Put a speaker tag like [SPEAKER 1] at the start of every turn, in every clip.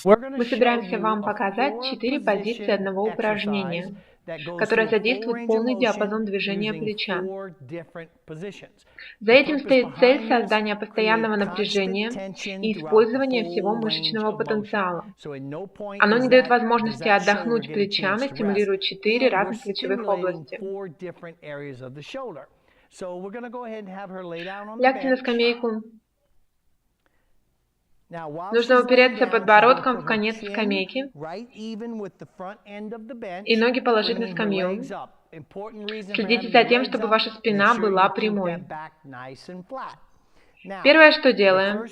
[SPEAKER 1] Мы собираемся вам показать 4 позиции одного упражнения, которое задействует полный диапазон движения плеча. За этим стоит цель создания постоянного напряжения и использования всего мышечного потенциала. Оно не дает возможности отдохнуть плечам и стимулирует 4 разных плечевых области. Лягте на скамейку. Нужно упереться подбородком в конец скамейки и ноги положить на скамью. Следите за тем, чтобы ваша спина была прямой. Первое, что делаем,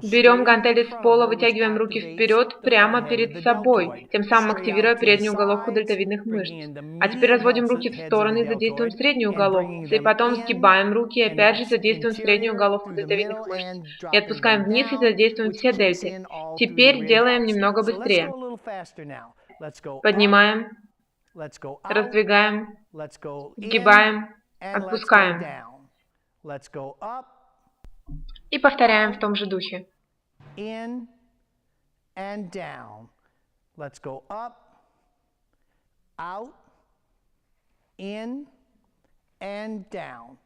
[SPEAKER 1] берем гантели с пола, вытягиваем руки вперед, прямо перед собой, тем самым активируя переднюю головку дельтовидных мышц. А теперь разводим руки в стороны и задействуем среднюю головку, и потом сгибаем руки и опять же задействуем среднюю головку дельтовидных мышц. И отпускаем вниз и задействуем все дельты. Теперь делаем немного быстрее. Поднимаем, раздвигаем, сгибаем, отпускаем. И повторяем в том же духе. In and down. Let's go up, out, in and down.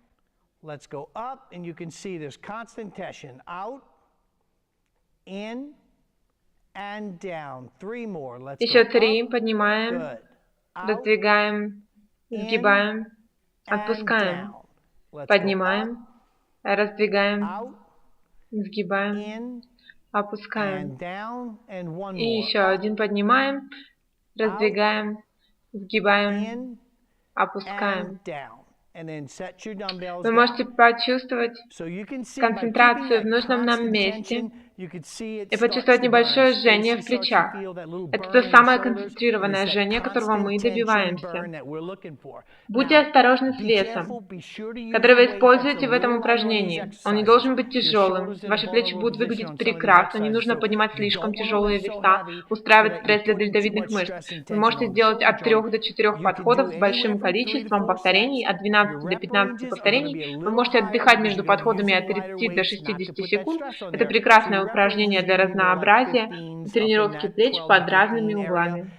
[SPEAKER 1] Let's go up, and you can see there's constant tension. Out, in and down. 3 more. Let's Еще 3. Поднимаем, раздвигаем, сгибаем, отпускаем. Поднимаем, раздвигаем, сгибаем, опускаем. И еще один поднимаем, раздвигаем, сгибаем, опускаем. Вы можете почувствовать концентрацию в нужном нам месте и почувствовать небольшое жжение в плечах. Это то самое концентрированное жжение, которого мы добиваемся. Будьте осторожны с весом, который вы используете в этом упражнении. Он не должен быть тяжелым. Ваши плечи будут выглядеть прекрасно, не нужно поднимать слишком тяжелые веса, устраивать стресс для дельтовидных мышц. Вы можете сделать от 3 до 4 подходов с большим количеством повторений, от 12 до 15 повторений. Вы можете отдыхать между подходами от 30 до 60 секунд. Это прекрасное упражнение для разнообразия и тренировки плеч под разными углами.